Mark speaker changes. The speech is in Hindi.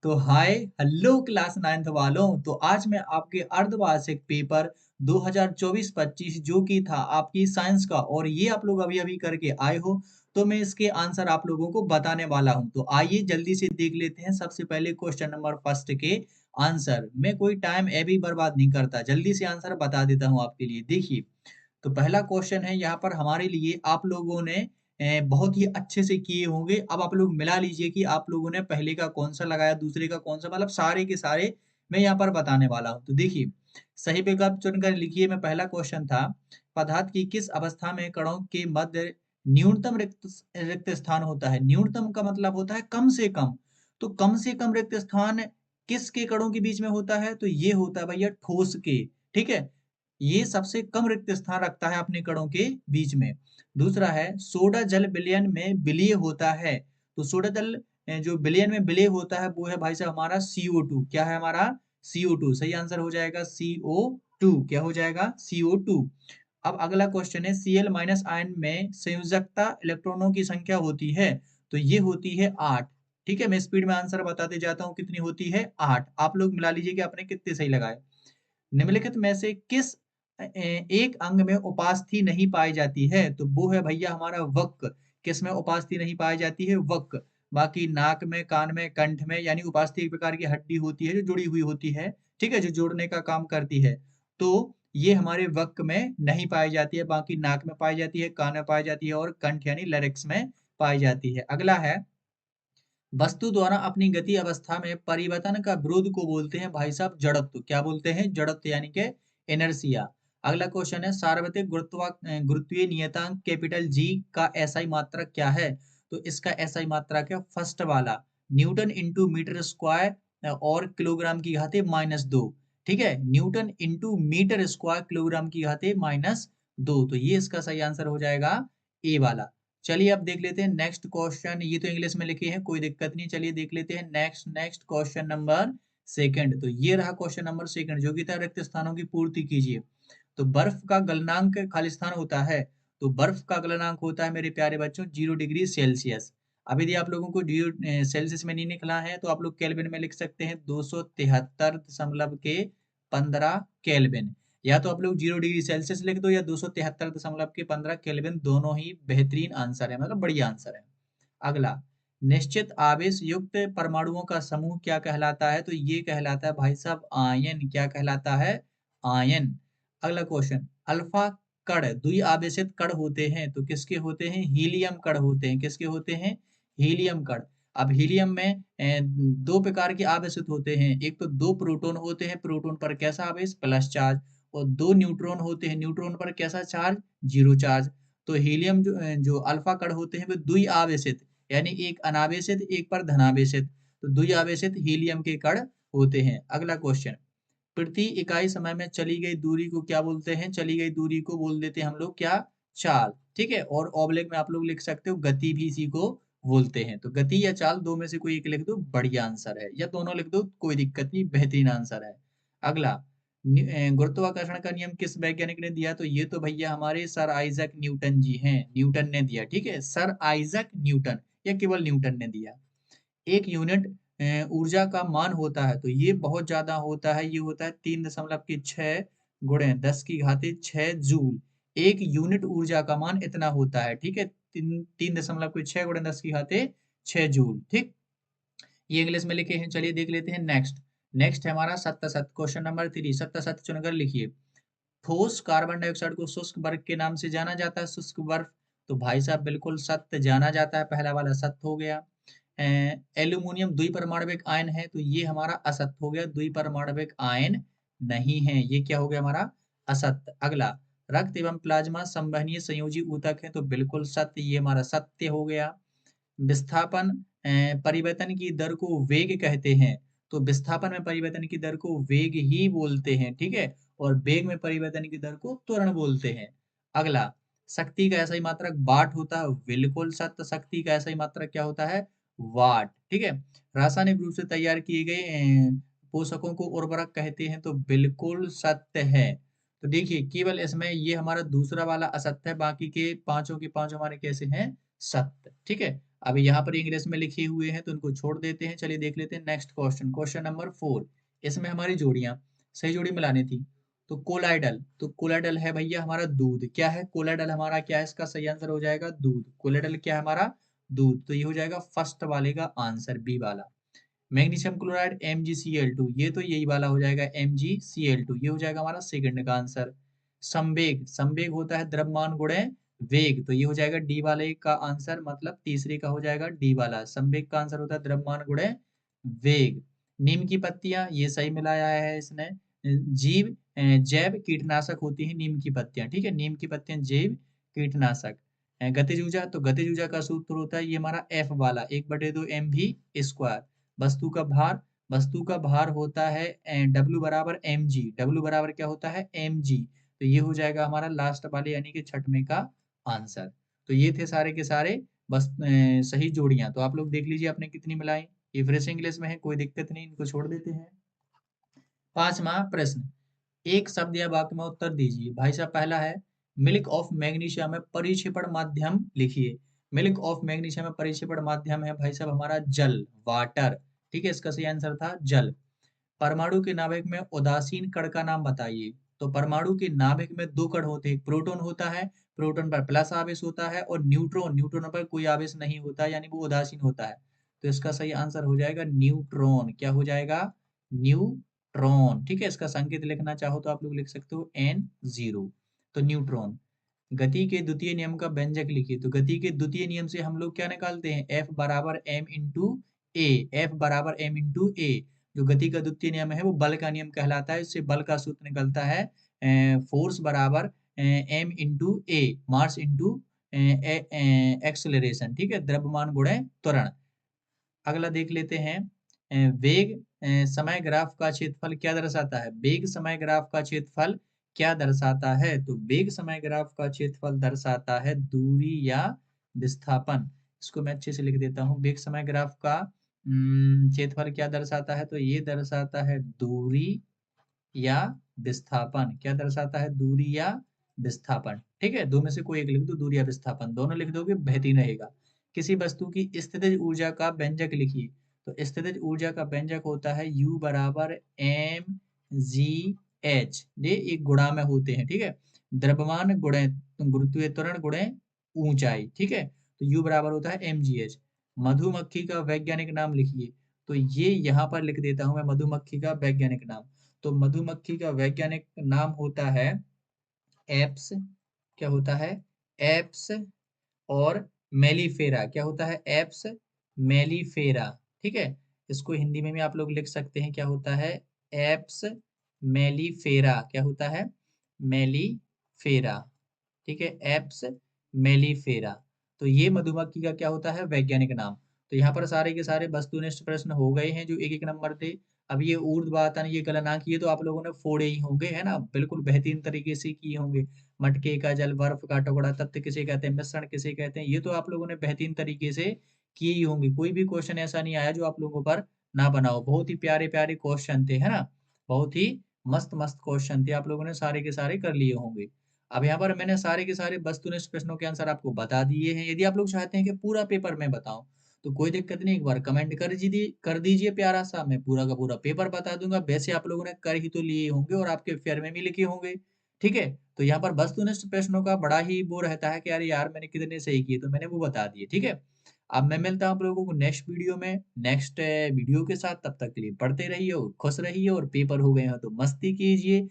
Speaker 1: तो हाय हेलो क्लास 9th वालों। तो आज मैं आपके अर्धवार्षिक पेपर 2024-25 जो कि था आपकी साइंस का, और ये आप लोग अभी अभी करके आए हो, तो मैं इसके आंसर आप लोगों को बताने वाला हूं। तो आइए जल्दी से देख लेते हैं सबसे पहले क्वेश्चन नंबर फर्स्ट के आंसर। मैं कोई टाइम अभी बर्बाद नहीं करता, जल्दी से आंसर बता देता हूं आपके लिए। देखिए, तो पहला क्वेश्चन है यहाँ पर हमारे लिए, आप लोगों ने बहुत ही अच्छे से किए होंगे। अब आप लोग मिला लीजिए कि आप लोगों ने पहले का कौन सा लगाया, दूसरे का कौन सा, मतलब सारे के सारे मैं यहाँ पर बताने वाला हूँ। तो देखिए, सही विकल्प चुनकर लिखिए। मैं पहला क्वेश्चन था, पदार्थ की किस अवस्था में कणों के मध्य न्यूनतम रिक्त रिक्त स्थान होता है। न्यूनतम का मतलब होता है कम से कम। तो कम से कम रिक्त स्थान किसके कणों के बीच में होता है, तो ये होता है भैया ठोस के। ठीक है, ये सबसे कम रिक्त स्थान रखता है अपने कणों के बीच में। दूसरा है, सोडा जल विलयन में विलीय होता है। तो सोडा जल जो विलयन में विलीय होता है वो है भाई साहब हमारा CO2। क्या है हमारा? CO2। सही आंसर हो जाएगा CO2। क्या हो जाएगा? CO2। अब अगला क्वेश्चन है, Cl माइनस आयन में संयोजकता इलेक्ट्रॉनों की संख्या होती है। तो ये होती है 8। ठीक है, मैं स्पीड में आंसर बताते जाता हूँ। कितनी होती है? 8। आप लोग मिला लीजिए कि आपने कितने सही लगाए। निम्नलिखित में से किस एक अंग में उपास्थि नहीं पाई जाती है, तो वो है भैया हमारा वक्क। किस में उपास्थि नहीं पाई जाती है? वक्क। बाकी नाक में, कान में, कंठ में, यानी उपास्थि एक प्रकार की हड्डी होती है जो जुड़ी हुई होती है। ठीक है, जो जोड़ने का काम करती है। तो ये हमारे वक्क में नहीं पाई जाती है, बाकी नाक में पाई जाती है, कान में पाई जाती है, और कंठ यानी लैरिक्स में पाई जाती है। अगला है, वस्तु द्वारा अपनी गति अवस्था में परिवर्तन का विरोध को बोलते हैं भाई साहब जड़त्व। क्या बोलते हैं? जड़त्व, यानी कि इनर्शिया। अगला क्वेश्चन है, सार्वत्रिक गुरुत्वीय नियतांक कैपिटल जी का एसआई मात्रक क्या है। तो इसका एसआई मात्रक है फर्स्ट वाला, न्यूटन इंटू मीटर स्क्वायर और किलोग्राम की घाते -2। ठीक है, newton into metre square kilogram की घाते -2। तो ये इसका सही आंसर हो जाएगा ए वाला। चलिए अब देख लेते हैं नेक्स्ट क्वेश्चन। ये तो इंग्लिश में लिखे हैं, कोई दिक्कत नहीं। चलिए देख लेते हैं next next question number second. तो ये रहा क्वेश्चन नंबर सेकंड, जो कि था रिक्त स्थानों की पूर्ति कीजिए। तो बर्फ का गलनांक खालिस्तान होता है। तो बर्फ का गलनांक होता है मेरे प्यारे बच्चों 0 डिग्री सेल्सियस। अब यदि आप लोगों को 0 सेल्सियस में नहीं निकला है तो आप लोग केल्विन में लिख सकते हैं, 273.15 केल्विन। या तो आप लोग 0 डिग्री सेल्सियस लिख दो, या 273.15 केल्विन, दोनों ही बेहतरीन आंसर है, मतलब बढ़िया आंसर है। अगला, निश्चित आवेश युक्त परमाणुओं का समूह क्या कहलाता है। तो ये कहलाता है भाई साहब आयन। क्या कहलाता है? आयन। अगला क्वेश्चन, अल्फा कण द्विआवेशित कण होते हैं। तो किसके होते हैं? हीलियम कण होते हैं। किसके होते हैं? हीलियम कण। अब हीलियम में दो प्रकार के आवेशित होते हैं। एक तो दो प्रोटॉन होते हैं, प्रोटॉन पर कैसा आवेश? Plus charge. और दो न्यूट्रॉन होते हैं, न्यूट्रॉन पर कैसा चार्ज? Zero charge. तो हीलियम जो अल्फा कण होते हैं वो द्विआवेशित, यानी एक अनावेशित एक पर धनावेशित। तो द्विआवेशित हीलियम के कण होते हैं। अगला क्वेश्चन, प्रति इकाई समय में चली गई दूरी को क्या बोलते हैं? चली गई दूरी को बोल देते हैं हम लोग क्या? चाल। ठीक है, और ऑब्लिक में आप लोग लिख सकते हो गति, भी इसी को बोलते हैं। तो गति या चाल, दो में से कोई एक लिख दो, बढ़िया आंसर है। या दोनों लिख दो, कोई दिक्कत नहीं, बेहतरीन आंसर है। अगला, गुरुत्वाकर्षण का नियम किस वैज्ञानिक ने दिया। तो ये तो भैया हमारे सर आइजक न्यूटन जी हैं। न्यूटन ने दिया। ठीक है, सर आइजक न्यूटन, या केवल न्यूटन ने दिया। एक यूनिट ऊर्जा का मान होता है। तो ये बहुत ज्यादा होता है, ये होता है 3.6 गुणे 10 की घाते 6 जूल। एक यूनिट ऊर्जा का मान इतना होता है। ठीक है, 3.6 गुणे 10 की घाते 6 जूल। ठीक, ये इंग्लिश में लिखे हैं। चलिए देख लेते हैं नेक्स्ट। नेक्स्ट है हमारा सत्य सत्य, क्वेश्चन नंबर 3। सत्य सत्य चुनकर लिखिए। ठोस कार्बन डाइऑक्साइड को शुष्क बर्फ के नाम से जाना जाता है। शुष्क बर्फ, तो भाई साहब बिल्कुल सत्य जाना जाता है, पहला वाला सत्य हो गया। एल्यूमिनियम द्विपरमाणविक आयन है। तो ये हमारा असत्य हो गया, द्विपरमाणविक आयन नहीं है। ये क्या हो गया हमारा? असत्य। अगला, रक्त एवं प्लाज्मा संवहनीय संयोजी ऊतक है। तो बिल्कुल सत्य, ये हमारा सत्य हो गया। विस्थापन परिवर्तन की दर को वेग कहते हैं। तो विस्थापन में परिवर्तन की दर को वेग ही बोलते हैं। ठीक है, और वेग में परिवर्तन की दर को त्वरण बोलते हैं। अगला, शक्ति का ऐसा ही मात्रक वाट होता है। बिल्कुल सत्य, शक्ति का ऐसा ही मात्रक क्या होता है? वाट। ठीक है, रासायनिक रूप से तैयार किए गए पोषकों को उर्वरक कहते हैं। तो बिल्कुल सत्य है। तो देखिए, केवल इसमें ये हमारा दूसरा वाला असत्य है, बाकी के पांचों हमारे कैसे हैं? सत्य। ठीक है, अब यहाँ पर इंग्लिश में लिखे हुए हैं तो उनको छोड़ देते हैं। चलिए देख लेते हैं नेक्स्ट क्वेश्चन, क्वेश्चन नंबर 4। इसमें हमारी जोड़ियां सही जोड़ी मिलानी थी। तो कोलाइडल, तो कोलाइडल है भैया हमारा दूध। क्या है कोलाइडल हमारा, क्या है इसका सही आंसर हो जाएगा दूध। कोलाइडल क्या है हमारा दूध, तो ये हो जाएगा फर्स्ट वाले का आंसर बी वाला। मैग्नीशियम क्लोराइड MgCl2, ये तो यही वाला हो जाएगा MgCl2, ये हो जाएगा हमारा सेकंड का आंसर। संवेग, संवेग होता है द्रव्यमान गुणे वेग, तो ये हो जाएगा डी वाले का आंसर, मतलब तीसरे का हो जाएगा डी वाला। संवेग का आंसर होता है द्रव्यमान गुणे वेग। नीम की पत्तियां, ये सही मिलाया है इसने। जीव जैव कीटनाशक होती है नीम की पत्तियां, ठीक है, नीम की पत्तियां जैव कीटनाशक। गतिज ऊर्जा, तो गतिज ऊर्जा का सूत्र होता है ये हमारा एफ वाला, 1/2 mv²। वस्तु का भार, वस्तु का भार होता है W बराबर mg, W बराबर क्या होता है mg, तो ये हो जाएगा हमारा लास्ट वाले यानी कि छठवें का आंसर। तो ये थे सारे के सारे बस सही जोड़ियां। तो आप लोग देख लीजिए आपने कितनी मिलाई। ये फ्रेश इंग्लिश में है, कोई दिक्कत नहीं, इनको छोड़ देते हैं। 5वां प्रश्न, एक शब्द या वाक्य में उत्तर दीजिए। भाई साहब पहला है मिल्क ऑफ मैग्नीशिया में परिक्षेपण माध्यम लिखिए। मिल्क ऑफ मैग्नीशिया में परिक्षेपण माध्यम है भाई साहब हमारा जल, वाटर, ठीक है, इसका सही आंसर था जल। परमाणु के नाभिक में उदासीन कण का नाम बताइए। तो परमाणु के नाभिक में दो कण होते हैं, एक प्रोटॉन होता है, प्रोटॉन पर प्लस आवेश होता है, और न्यूट्रॉन, न्यूट्रॉन पर कोई आवेश नहीं होता, यानी वो उदासीन होता है। तो इसका सही आंसर हो जाएगा न्यूट्रॉन। क्या हो जाएगा न्यूट्रॉन, ठीक है। इसका संकेत लिखना चाहो तो आप लोग लिख सकते हो N0, तो न्यूट्रॉन। गति के द्वितीय नियम का व्यंजक लिखिए। तो गति के द्वितीय नियम से हम लोग क्या निकालते हैं, F बराबर m इंटू ए, F बराबर m इंटू ए। जो गति का द्वितीय नियम है वो बल का नियम कहलाता है, इससे बल का सूत्र निकलता है फोर्स बराबर m इंटू ए, मास इंटू एक्सेलरेशन, ठीक है, द्रव्यमान गुणे त्वरण। अगला देख लेते हैं वेग समय ग्राफ का क्षेत्रफल क्या दर्शाता है। वेग समय ग्राफ का क्षेत्रफल क्या दर्शाता है, तो वेग समय ग्राफ का क्षेत्रफल दर्शाता है दूरी या विस्थापन। इसको मैं अच्छे से लिख देता हूँ, वेग समय ग्राफ का क्षेत्रफल क्या दर्शाता है, तो ये दर्शाता है दूरी या विस्थापन। क्या दर्शाता है, दूरी या विस्थापन, ठीक है, दो में से कोई एक लिख दो, दूरी या विस्थापन, दोनों लिख दोगे बेहतरीन रहेगा। किसी वस्तु की स्थितिज ऊर्जा का व्यंजक लिखिए। तो स्थितिज ऊर्जा का व्यंजक होता है U बराबर mgh, ये एक गुणा में होते हैं, ठीक है, द्रव्यमान गुणे गुरुत्वीय त्वरण गुणे ऊंचाई, ठीक है, तो U बराबर होता है mgh। मधुमक्खी का वैज्ञानिक नाम लिखिए। तो ये यहाँ पर लिख देता हूं मैं मधुमक्खी का वैज्ञानिक नाम। तो मधुमक्खी का वैज्ञानिक नाम होता है एप्स, क्या होता है एप्स, और मेलिफेरा, क्या होता है एप्स मेलिफेरा, ठीक है। इसको हिंदी में भी आप लोग लिख सकते हैं, क्या होता है एप्स मेलिफेरा, क्या होता है मेलिफेरा, ठीक है, एप्स मेलिफेरा। तो ये मधुमक्खी का क्या होता है वैज्ञानिक नाम। तो यहाँ पर सारे के सारे वस्तुनिष्ठ प्रश्न हो गए हैं जो एक एक नंबर थे। अब ये ऊर्ध्वाधर ये गणना किए तो आप लोगों ने फोड़े ही होंगे, है ना, बिल्कुल बेहतरीन तरीके से किए होंगे। मटके का जल, बर्फ का टुकड़ा, तत्व किसे कहते हैं, मिश्रण किसे कहते हैं, ये तो आप लोगों ने बेहतरीन तरीके से किए ही होंगे। कोई भी क्वेश्चन ऐसा नहीं आया जो आप लोगों पर ना बनाओ। बहुत ही प्यारे प्यारे क्वेश्चन थे, है ना, बहुत ही मस्त मस्त क्वेश्चन थे, आप लोगों ने सारे के सारे कर लिए होंगे। अब यहाँ पर मैंने सारे के सारे वस्तुनिष्ठ प्रश्नों के आंसर आपको बता दिए हैं। यदि आप लोग चाहते हैं कि पूरा पेपर मैं बताऊं तो कोई दिक्कत नहीं, एक बार कमेंट कर दीजिए प्यारा सा, मैं पूरा का पूरा पेपर बता दूंगा। वैसे आप लोगों ने कर ही तो लिए होंगे और आपके फेयर में भी लिखे होंगे, ठीक है। तो यहाँ पर वस्तुनिष्ठ प्रश्नों का बड़ा ही वो रहता है कि अरे यार मैंने कितने सही किए, तो मैंने वो बता दिए, ठीक है। अब मैं मिलता हूँ आप लोगों को नेक्स्ट वीडियो में, नेक्स्ट वीडियो के साथ। तब तक के लिए पढ़ते रहिए और खुश रहिए, और पेपर हो गए हो तो मस्ती कीजिए।